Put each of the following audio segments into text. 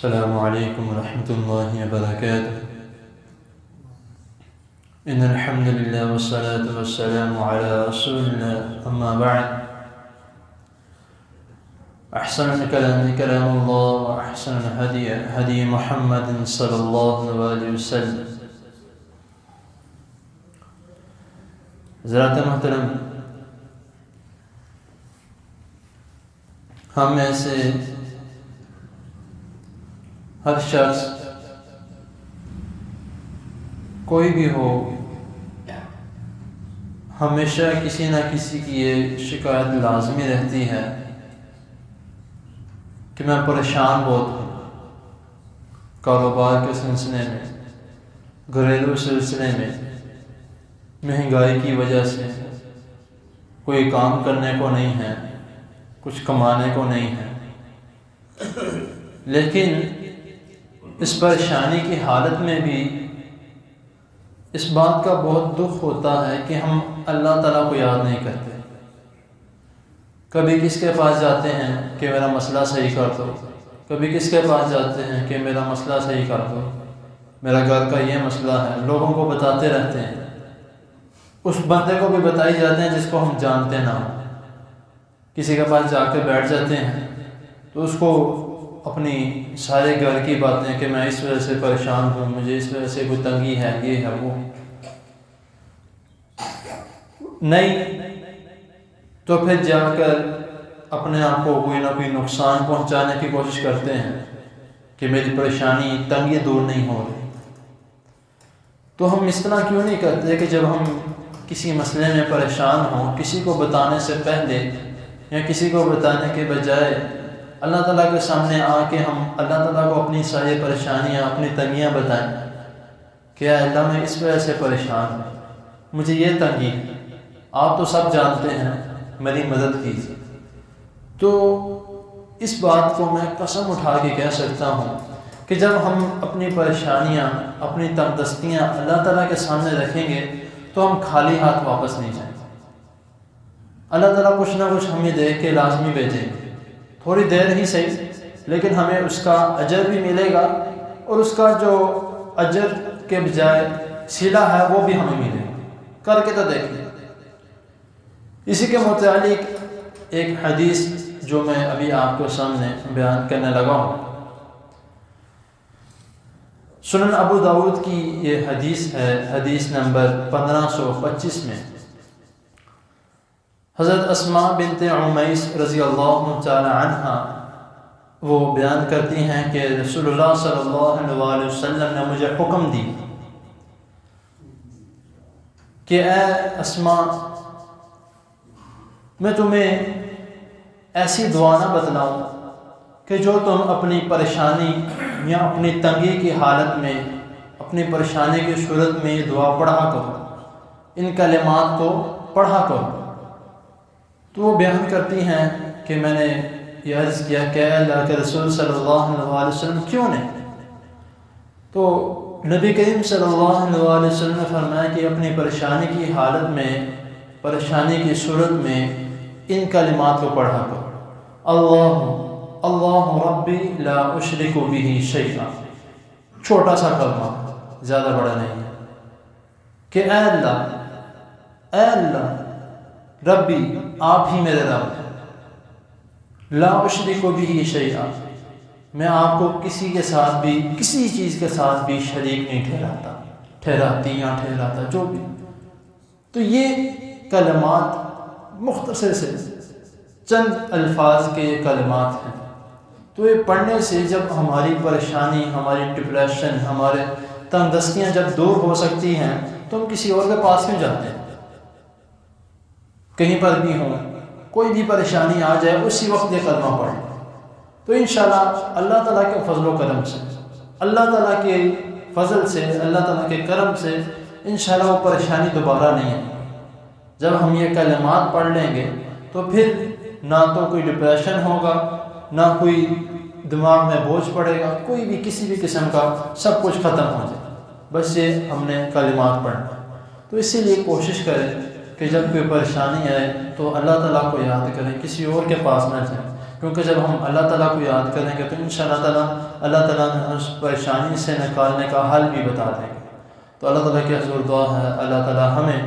السلام عليكم ورحمة الله وبركاته. إن الحمد لله والصلاة والسلام على رسول الله، أما بعد. أحسن الكلام كلام الله، وأحسن الهدي هدي محمد صلى الله عليه وسلم. حضرات محترم، ہم میں سے ہر شخص کوئی بھی ہو ہمیشہ کسی نہ کسی کی یہ شکایت لازمی رہتی ہے کہ میں پریشان بہت ہوں، کاروبار کے سلسلے میں، گھریلو سلسلے میں، مہنگائی کی وجہ سے کوئی کام کرنے کو نہیں ہے، کچھ کمانے کو نہیں ہے۔ لیکن اس پریشانی کی حالت میں بھی اس بات کا بہت دکھ ہوتا ہے کہ ہم اللہ تعالیٰ کو یاد نہیں کرتے۔ کبھی کس کے پاس جاتے ہیں کہ میرا مسئلہ صحیح کر دو، کبھی کس کے پاس جاتے ہیں کہ میرا مسئلہ صحیح کر دو، میرا گھر کا یہ مسئلہ ہے، لوگوں کو بتاتے رہتے ہیں، اس بندے کو بھی بتائی جاتے ہیں جس کو ہم جانتے نہ ہوں۔ کسی کے پاس جا کے بیٹھ جاتے ہیں تو اس کو اپنی سارے گھر کی باتیں کہ میں اس وجہ سے پریشان ہوں، مجھے اس وجہ سے کوئی تنگی ہے، یہ ہے وہ نہیں، تو پھر جا کر اپنے آپ کو کوئی نہ کوئی نقصان پہنچانے کی کوشش کرتے ہیں کہ میری پریشانی تنگی دور نہیں ہو رہی۔ تو ہم اس طرح کیوں نہیں کرتے کہ جب ہم کسی مسئلے میں پریشان ہوں، کسی کو بتانے سے پہلے یا کسی کو بتانے کے بجائے اللہ تعالیٰ کے سامنے آ کے ہم اللہ تعالیٰ کو اپنی ساری پریشانیاں، اپنی تنگیاں بتائیں کہ اے اللہ میں اس وجہ سے پریشان ہوں، مجھے یہ تنگی ہے، آپ تو سب جانتے ہیں، میری مدد کیجیے۔ تو اس بات کو میں قسم اٹھا کے کہہ سکتا ہوں کہ جب ہم اپنی پریشانیاں، اپنی تنگ دستیاں اللہ تعالیٰ کے سامنے رکھیں گے تو ہم خالی ہاتھ واپس نہیں جائیں گے۔ اللہ تعالیٰ کچھ نہ کچھ ہمیں دے کے لازمی بھیجیں گے، تھوڑی دیر ہی صحیح، لیکن ہمیں اس کا اجر بھی ملے گا، اور اس کا جو اجر کے بجائے صلہ ہے وہ بھی ہمیں ملے گا۔ کر کے تو دیکھیں۔ اسی کے متعلق ایک حدیث جو میں ابھی آپ کو سامنے بیان کرنے لگا ہوں، سنن ابو داؤد کی یہ حدیث ہے، حدیث نمبر 1525 میں حضرت اسماء بنت عمیس رضی اللہ تعالی عنہ وہ بیان کرتی ہیں کہ رسول اللہ صلی اللہ علیہ وسلم نے مجھے حکم دی کہ اے اسماء، میں تمہیں ایسی دعا نہ بتلاؤں کہ جو تم اپنی پریشانی یا اپنی تنگی کی حالت میں، اپنی پریشانی کی صورت میں یہ دعا پڑھا کرو، ان کلمات کو پڑھا کرو۔ تو وہ بیان کرتی ہیں کہ میں نے یہ عرض کیا کہ اللہ کے رسول صلی اللہ علیہ وسلم کیوں نہیں؟ تو نبی کریم صلی اللہ علیہ وسلم نے فرمایا کہ اپنی پریشانی کی حالت میں، پریشانی کی صورت میں ان کلمات کو پڑھا کرو۔ اللہ ربی لا اشرک بہ شیئا، چھوٹا سا کلمہ، زیادہ بڑا نہیں ہے، کہ اے اللہ ربی، آپ ہی میرے رب ہیں، لا اشرک بہ شیئا، میں آپ کو کسی کے ساتھ بھی، کسی چیز کے ساتھ بھی شریک نہیں ٹھہراتا جو بھی۔ تو یہ کلمات مختصر سے چند الفاظ کے یہ کلمات ہیں، تو یہ پڑھنے سے جب ہماری پریشانی، ہماری ڈپریشن، ہمارے تنگ دستیاں جب دور ہو سکتی ہیں تو ہم کسی اور کے پاس کیوں جاتے ہیں؟ کہیں پر بھی ہوں، کوئی بھی پریشانی آ جائے، اسی وقت یہ کلمہ پڑھیں، تو انشاءاللہ اللہ تعالیٰ کے فضل و کرم سے، اللہ تعالیٰ کے فضل سے، اللہ تعالیٰ کے کرم سے انشاءاللہ وہ پریشانی دوبارہ نہیں ہے۔ جب ہم یہ کلمات پڑھ لیں گے تو پھر نہ تو کوئی ڈپریشن ہوگا، نہ کوئی دماغ میں بوجھ پڑے گا، کوئی بھی کسی بھی قسم کا، سب کچھ ختم ہو جائے، بس یہ ہم نے کلمات پڑھنا۔ تو اسی لیے کوشش کریں کہ جب کوئی پریشانی آئے تو اللہ تعالیٰ کو یاد کریں، کسی اور کے پاس نہ جائیں، کیونکہ جب ہم اللہ تعالیٰ کو یاد کریں گے تو انشاءاللہ تعالیٰ اللہ تعالیٰ نے اس پریشانی سے نکالنے کا حل بھی بتا دیں گے۔ تو اللہ تعالیٰ کی حضور دعا ہے اللہ تعالیٰ ہمیں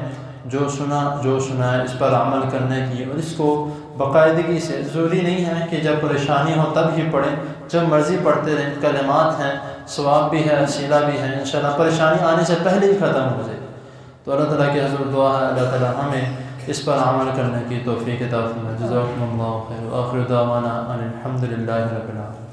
جو سنا ہے اس پر عمل کرنے کی، اور اس کو باقاعدگی سے، ضروری نہیں ہے کہ جب پریشانی ہو تب ہی پڑھیں، جب مرضی پڑھتے رہیں، کلمات ہیں، ثواب بھی ہے، وسیلہ بھی ہے، انشاءاللہ پریشانی آنے سے پہلے ہی ختم ہو جائے۔ تو اللہ تعالیٰ کی حضور دعا ہے اللہ تعالیٰ ہمیں اس پر عمل کرنے کی توفیق عطا فرمائے۔ جزاکم اللہ خیر، وآخر دعوانا ان الحمد للہ رب العالمین۔